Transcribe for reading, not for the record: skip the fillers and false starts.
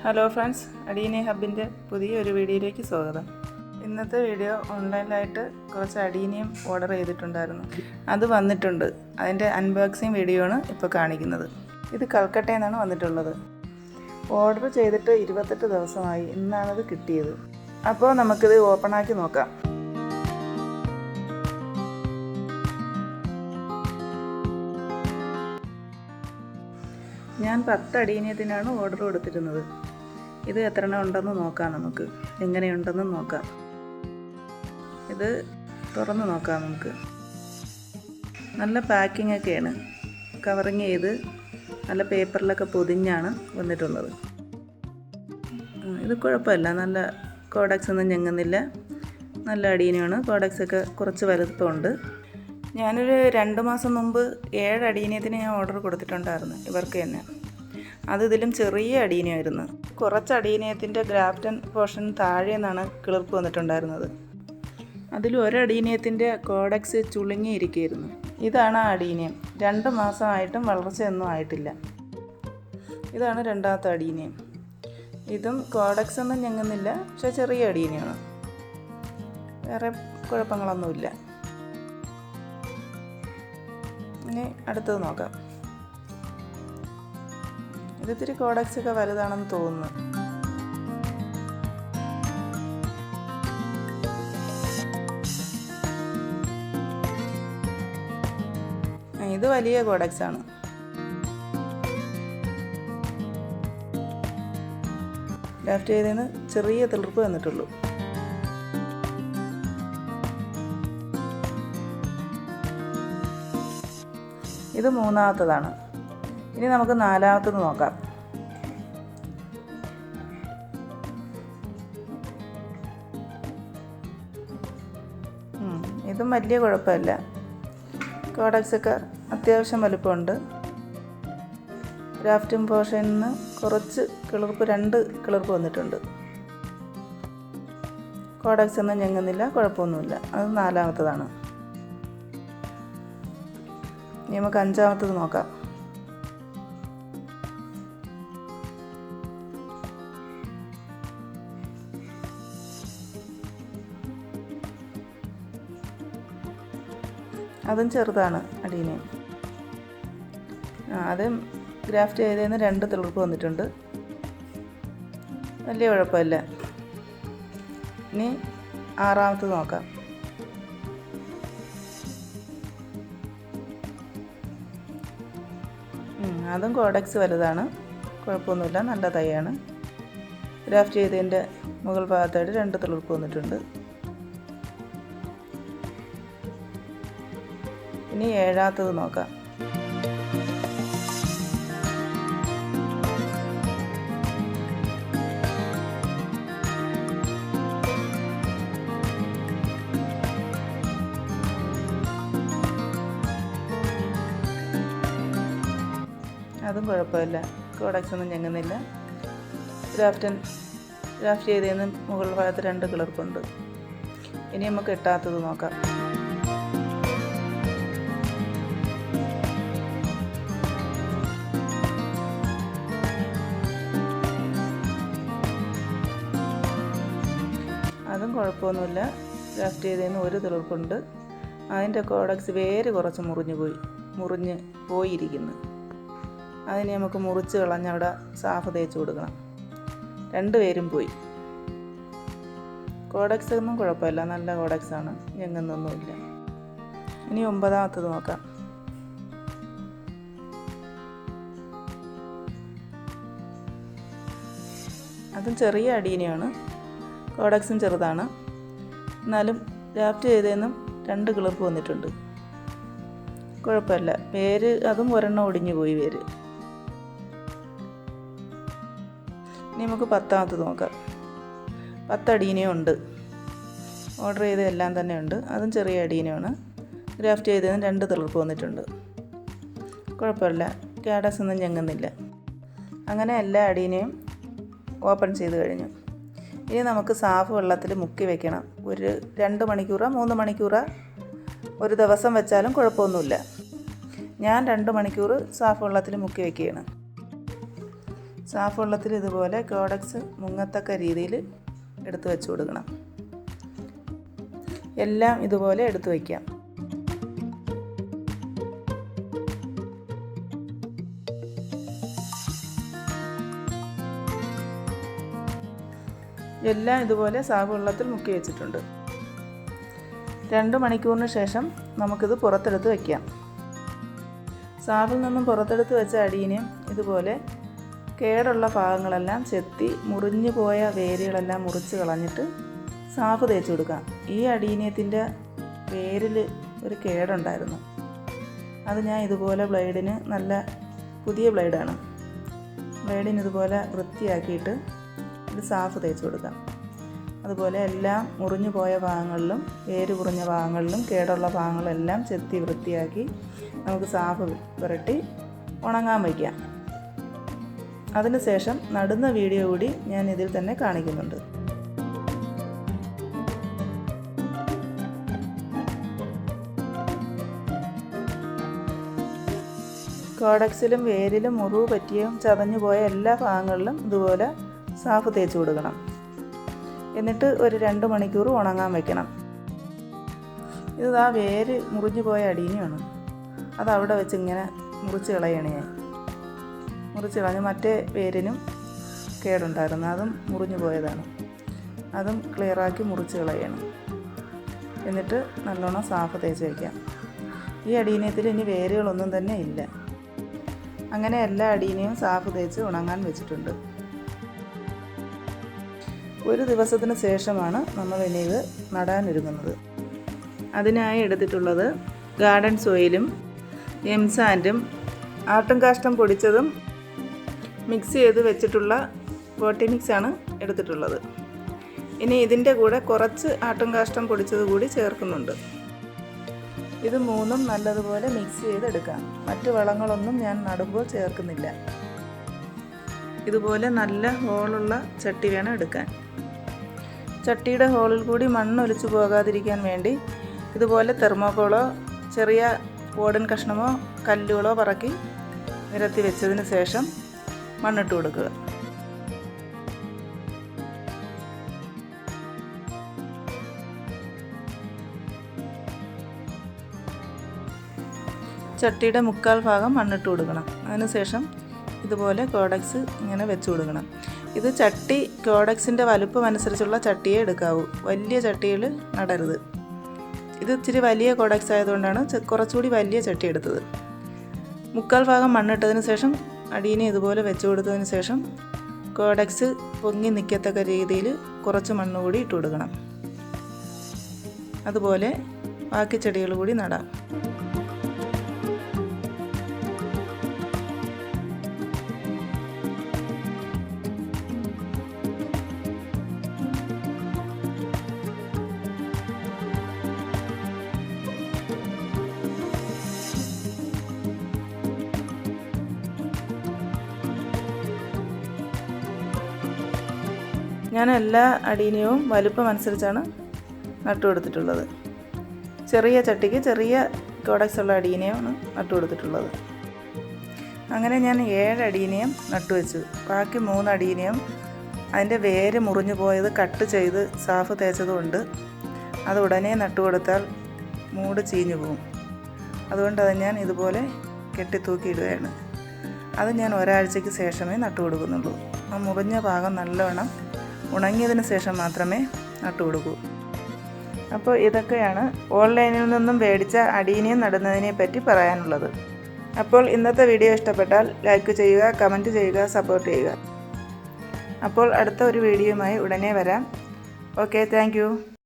Hello friends, അഡീനി ഹബിൻ്റെ പുതിയൊരു വീഡിയോയിലേക്ക് സ്വാഗതം. ഇന്നത്തെ വീഡിയോ ഓൺലൈനിലായിട്ട് കുറച്ച് അഡീനിയം ഓർഡർ ചെയ്തിട്ടുണ്ടായിരുന്നു. അത് വന്നിട്ടുണ്ട്. അതിൻ്റെ അൺബോക്സിങ് വീഡിയോ ആണ് ഇപ്പോൾ കാണിക്കുന്നത്. ഇത് കൽക്കട്ടയിൽ നിന്നാണ് വന്നിട്ടുള്ളത്. ഓർഡർ ചെയ്തിട്ട് 28 ദിവസമായി. ഇന്നാണത് കിട്ടിയത്. അപ്പോൾ നമുക്കിത് ഓപ്പണാക്കി നോക്കാം. ഞാൻ 10 അഡീനിയത്തിനാണ് ഓർഡർ കൊടുത്തിരുന്നത്. ഇത് എത്ര എണ്ണം ഉണ്ടെന്ന് നോക്കാം. നമുക്ക് എങ്ങനെയുണ്ടെന്ന് നോക്കാം. ഇത് തുറന്ന് നോക്കാം. നമുക്ക് നല്ല പാക്കിംഗ് ഒക്കെയാണ്. കവറിങ് ചെയ്ത് നല്ല പേപ്പറിലൊക്കെ പൊതിഞ്ഞാണ് വന്നിട്ടുള്ളത്. ഇത് കുഴപ്പമില്ല. നല്ല കോഡക്സ് ഒന്നും ഞെങ്ങുന്നില്ല. നല്ല അഡീനിയാണ്. കോഡക്സൊക്കെ കുറച്ച് വലുപ്പമുണ്ട്. ഞാനൊരു 2 മാസം മുമ്പ് 7 അഡീനിയത്തിന് ഞാൻ ഓർഡർ കൊടുത്തിട്ടുണ്ടായിരുന്നു ഇവർക്ക് തന്നെ. അത് ഇതിലും ചെറിയ അഡീനിയമായിരുന്നു. കുറച്ച് അഡീനിയത്തിൻ്റെ ഗ്രാഫ്റ്റൻ പോർഷൻ താഴെ നിന്നാണ് കിളിർപ്പ് വന്നിട്ടുണ്ടായിരുന്നത്. അതിൽ ഒരു അഡീനിയത്തിൻ്റെ കോഡക്സ് ചുളുങ്ങിയിരിക്കുകയായിരുന്നു. ഇതാണ് ആ അഡീനിയം. 2 മാസമായിട്ടും വളർച്ചയൊന്നും ആയിട്ടില്ല. ഇതാണ് രണ്ടാമത്തെ അഡീനിയം. ഇതും കോഡക്സ് ഒന്നും ഞെങ്ങുന്നില്ല. പക്ഷേ ചെറിയ അഡീനിയമാണ്. വേറെ കുഴപ്പങ്ങളൊന്നുമില്ല. ഇനി അടുത്തത് നോക്കാം. ഇതിത്തിരി കോഡക്സ് ഒക്കെ വലുതാണെന്ന് തോന്നുന്നു. ഇത് വലിയ കോഡക്സ് ആണ്. ലെഫ്റ്റ് ചെയ്തതിന് ചെറിയ തിളിർപ്പ് വന്നിട്ടുള്ളൂ. ഇത് മൂന്നാമത്തതാണ്. ഇനി നമുക്ക് നാലാമത്തത് നോക്കാം. ഇതും വലിയ കുഴപ്പമില്ല. കോഡക്സൊക്കെ അത്യാവശ്യം വലുപ്പമുണ്ട്. ഗ്രാഫ്റ്റിംഗ് പോർഷനിൽ നിന്ന് കുറച്ച് കിളിർപ്പ്, 2 കിളിർപ്പ് വന്നിട്ടുണ്ട്. കോഡക്സ് ഒന്നും ഞെങ്ങുന്നില്ല. കുഴപ്പമൊന്നുമില്ല. അത് നാലാമത്തതാണ്. ഇനി നമുക്ക് അഞ്ചാമത്തത് നോക്കാം. അതും ചെറുതാണ് അഡീനിയം. അതും ഗ്രാഫ്റ്റ് ചെയ്തതിന് 2 തിളിർപ്പ് വന്നിട്ടുണ്ട്. വലിയ കുഴപ്പമില്ല. ഇനി ആറാമത്തത് നോക്കാം. അതും കോഡക്സ് വലുതാണ്. കുഴപ്പമൊന്നുമില്ല. നല്ല തൈയാണ്. ഗ്രാഫ്റ്റ് ചെയ്തതിൻ്റെ മുകൾ ഭാഗത്തായിട്ട് 2 തിളിർപ്പ് വന്നിട്ടുണ്ട്. ഇനി ഏഴാമത്തത് നോക്കാം. അതും കുഴപ്പമില്ല. കോഡക്സ് ഒന്നും ഞെങ്ങുന്നില്ല. ഗ്രാഫ്റ്റ് ചെയ്തതിന് മുകൾ ഭാഗത്ത് 2 കിളിർപ്പുണ്ട്. ഇനി നമുക്ക് എട്ടാമത്തത് നോക്കാം. അതും കുഴപ്പമൊന്നുമില്ല. ഗ്രാഫ്റ്റ് ചെയ്തതിന് 1 തിളിർപ്പുണ്ട്. അതിൻ്റെ കോഡക്സ് വേര് കുറച്ച് മുറിഞ്ഞ് പോയിരിക്കുന്നു. അതിനെ നമുക്ക് മുറിച്ച് കളഞ്ഞ് അവിടെ സാഫ് തേച്ച് കൊടുക്കണം. 2 പേരും പോയി. കോഡക്സ് ഒന്നും കുഴപ്പമില്ല. നല്ല കോഡക്സാണ്. ഞെങ്ങുന്നൊന്നുമില്ല. ഇനി 9ആമത്തത് നോക്കാം. അതും ചെറിയ അഡീനിയാണ്. കോഡക്സും ചെറുതാണ്. എന്നാലും ഗ്രാഫ്റ്റ് ചെയ്തതിനും 2 കിളിർപ്പ് വന്നിട്ടുണ്ട്. കുഴപ്പമില്ല. വേര് അതും ഒരെണ്ണം ഒടിഞ്ഞു പോയി വേര്. ഇനി നമുക്ക് 10ആമത്തത് നോക്കാം. 10 അഡീനിയം ഉണ്ട്. ഓർഡർ ചെയ്തതെല്ലാം തന്നെ ഉണ്ട്. അതും ചെറിയ അഡീനിയമാണ്. ഗ്രാഫ്റ്റ് ചെയ്തതിന് 2 തിളിർപ്പ് വന്നിട്ടുണ്ട്. കുഴപ്പമില്ല. കോഡക്സ് ഒന്നും ഞെങ്ങുന്നില്ല. അങ്ങനെ എല്ലാ അഡീനിയും ഓപ്പൺ ചെയ്ത് കഴിഞ്ഞു. ഇനി നമുക്ക് സാഫ് വെള്ളത്തിൽ മുക്കി വെക്കണം. ഒരു 2 മണിക്കൂറോ 3 മണിക്കൂറോ ഒരു ദിവസം വെച്ചാലും കുഴപ്പമൊന്നുമില്ല. ഞാൻ 2 മണിക്കൂർ സാഫ് വെള്ളത്തിൽ മുക്കി വയ്ക്കുകയാണ്. സാഫ് വെള്ളത്തിൽ ഇതുപോലെ കോഡക്സ് മുങ്ങത്തക്ക രീതിയിൽ എടുത്ത് വെച്ച് കൊടുക്കണം. എല്ലാം ഇതുപോലെ എടുത്ത് വയ്ക്കാം. എല്ലാം ഇതുപോലെ സാഫ് വെള്ളത്തിൽ മുക്കി വെച്ചിട്ടുണ്ട്. 2 മണിക്കൂറിന് ശേഷം നമുക്കിത് പുറത്തെടുത്ത് വയ്ക്കാം. സാഫിൽ നിന്നും പുറത്തെടുത്ത് വെച്ച അടീനിയം ഇതുപോലെ കേടുള്ള ഭാഗങ്ങളെല്ലാം ചെത്തി മുറിഞ്ഞു പോയ വേരുകളെല്ലാം മുറിച്ച് കളഞ്ഞിട്ട് സാഫ് തേച്ച് കൊടുക്കാം. ഈ അടീനിയത്തിൻ്റെ വേരിൽ ഒരു കേടുണ്ടായിരുന്നു. അത് ഞാൻ ഇതുപോലെ ബ്ലേഡിന്, നല്ല പുതിയ ബ്ലേഡാണ്, ബ്ലേഡിന് ഇതുപോലെ വൃത്തിയാക്കിയിട്ട് ഇത് സാഫ് തേച്ച് കൊടുക്കാം. അതുപോലെ എല്ലാം മുറിഞ്ഞു പോയ ഭാഗങ്ങളിലും വേര് കുറഞ്ഞ ഭാഗങ്ങളിലും കേടുള്ള ഭാഗങ്ങളെല്ലാം ചെത്തി വൃത്തിയാക്കി നമുക്ക് സാഫ് പുരട്ടി ഉണങ്ങാൻ വയ്ക്കാം. അതിനുശേഷം നടുന്ന വീഡിയോ കൂടി ഞാൻ ഇതിൽ തന്നെ കാണിക്കുന്നുണ്ട്. കോഡക്സിലും വേരിലും മുറിവ് പറ്റിയും ചതഞ്ഞു പോയ എല്ലാ ഭാഗങ്ങളിലും ഇതുപോലെ സാഫ് തേച്ച് കൊടുക്കണം. എന്നിട്ട് ഒരു 2 മണിക്കൂർ ഉണങ്ങാൻ വയ്ക്കണം. ഇതാ വേര് മുറിഞ്ഞു പോയ അടീനിയാണ്. അതവിടെ വെച്ച് ഇങ്ങനെ മുറിച്ച് കളയണേ. മുറിച്ച് കളഞ്ഞ് മറ്റേ വേരിനും കേടുണ്ടായിരുന്നു, അതും മുറിഞ്ഞു പോയതാണ്. അതും ക്ലിയറാക്കി മുറിച്ച് കളയണം. എന്നിട്ട് നല്ലോണം സാഫ് തേച്ച് വയ്ക്കാം. ഈ അടീനിയത്തിൽ ഇനി വേരുകളൊന്നും തന്നെ ഇല്ല. അങ്ങനെ എല്ലാ അടീനിയും സാഫ് തേച്ച് ഉണങ്ങാൻ വെച്ചിട്ടുണ്ട്. ഒരു ദിവസത്തിന് ശേഷമാണ് നമ്മൾ ഇനി ഇത് നടാനൊരുങ്ങുന്നത്. അതിനായി എടുത്തിട്ടുള്ളത് ഗാർഡൻ സോയിലും എംസാൻഡും ആട്ടും കാഷ്ടം പൊടിച്ചതും മിക്സ് ചെയ്ത് വെച്ചിട്ടുള്ള പോട്ടി മിക്സാണ് എടുത്തിട്ടുള്ളത്. ഇനി ഇതിൻ്റെ കൂടെ കുറച്ച് ആട്ടും കാഷ്ടം പൊടിച്ചത് കൂടി ചേർക്കുന്നുണ്ട്. ഇത് മൂന്നും നല്ലതുപോലെ മിക്സ് ചെയ്തെടുക്കാം. മറ്റു വളങ്ങളൊന്നും ഞാൻ നടുമ്പോൾ ചേർക്കുന്നില്ല. ഇതുപോലെ നല്ല ഹോളുള്ള ചട്ടി വേണം എടുക്കാൻ. ചട്ടിയുടെ ഹോളിൽ കൂടി മണ്ണൊലിച്ചു പോകാതിരിക്കാൻ വേണ്ടി ഇതുപോലെ തെർമോക്കോളോ ചെറിയ ഓടൻ കഷ്ണമോ കല്ലുകളോ പറക്കി നിരത്തി വെച്ചതിന് ശേഷം മണ്ണിട്ട് കൊടുക്കുക. ചട്ടിയുടെ 1/4 ഭാഗം മണ്ണിട്ട് കൊടുക്കണം. അതിനുശേഷം ഇതുപോലെ കോഡക്സ് ഇങ്ങനെ വെച്ച് കൊടുക്കണം. ഇത് ചട്ടി കോഡക്സിൻ്റെ വലുപ്പം അനുസരിച്ചുള്ള ചട്ടിയെ എടുക്കാവൂ. വലിയ ചട്ടിയിൽ നടരുത്. ഇത് ഇച്ചിരി വലിയ കോഡക്സ് ആയതുകൊണ്ടാണ് കുറച്ചുകൂടി വലിയ ചട്ടി എടുത്തത്. 1/4 ഭാഗം മണ്ണിട്ടതിന് ശേഷം അടീനെ ഇതുപോലെ വെച്ച് കൊടുത്തതിന് ശേഷം കോഡക്സ് പൊങ്ങി നിൽക്കത്തക്ക രീതിയിൽ കുറച്ച് മണ്ണ് കൂടി ഇട്ട് കൊടുക്കണം. അതുപോലെ ബാക്കി ചെടികൾ കൂടി നടാം. ഞാൻ എല്ലാ അടീനിയവും വലുപ്പം അനുസരിച്ചാണ് നട്ടുകൊടുത്തിട്ടുള്ളത്. ചെറിയ ചട്ടിക്ക് ചെറിയ കോഡക്സ് ഉള്ള അടീനിയമാണ് നട്ടുകൊടുത്തിട്ടുള്ളത്. അങ്ങനെ ഞാൻ 7 അടീനിയം നട്ടുവെച്ചു. ബാക്കി 3 അടീനിയം അതിൻ്റെ വേര് മുറിഞ്ഞു പോയത് കട്ട് ചെയ്ത് സാഫ് തേച്ചതുകൊണ്ട് അത് ഉടനെ നട്ടുകൊടുത്താൽ മൂട് ചീഞ്ഞു പോകും. അതുകൊണ്ട് അത് ഞാൻ ഇതുപോലെ കെട്ടിത്തൂക്കിയിടുകയാണ്. അത് ഞാൻ ഒരാഴ്ചയ്ക്ക് ശേഷമേ നട്ടുകൊടുക്കുന്നുള്ളൂ. ആ മുറിഞ്ഞ ഭാഗം നല്ലവണ്ണം ഉണങ്ങിയതിന് ശേഷം മാത്രമേ നട്ടുകൊടുക്കൂ. അപ്പോൾ ഇതൊക്കെയാണ് ഓൺലൈനിൽ നിന്നും മേടിച്ച അടീനിയം നടുന്നതിനെ പറ്റി പറയാനുള്ളത്. അപ്പോൾ ഇന്നത്തെ വീഡിയോ ഇഷ്ടപ്പെട്ടാൽ ലൈക്ക് ചെയ്യുക, കമൻറ്റ് ചെയ്യുക, സപ്പോർട്ട് ചെയ്യുക. അപ്പോൾ അടുത്ത ഒരു വീഡിയോയുമായി ഉടനെ വരാം. Okay, thank you.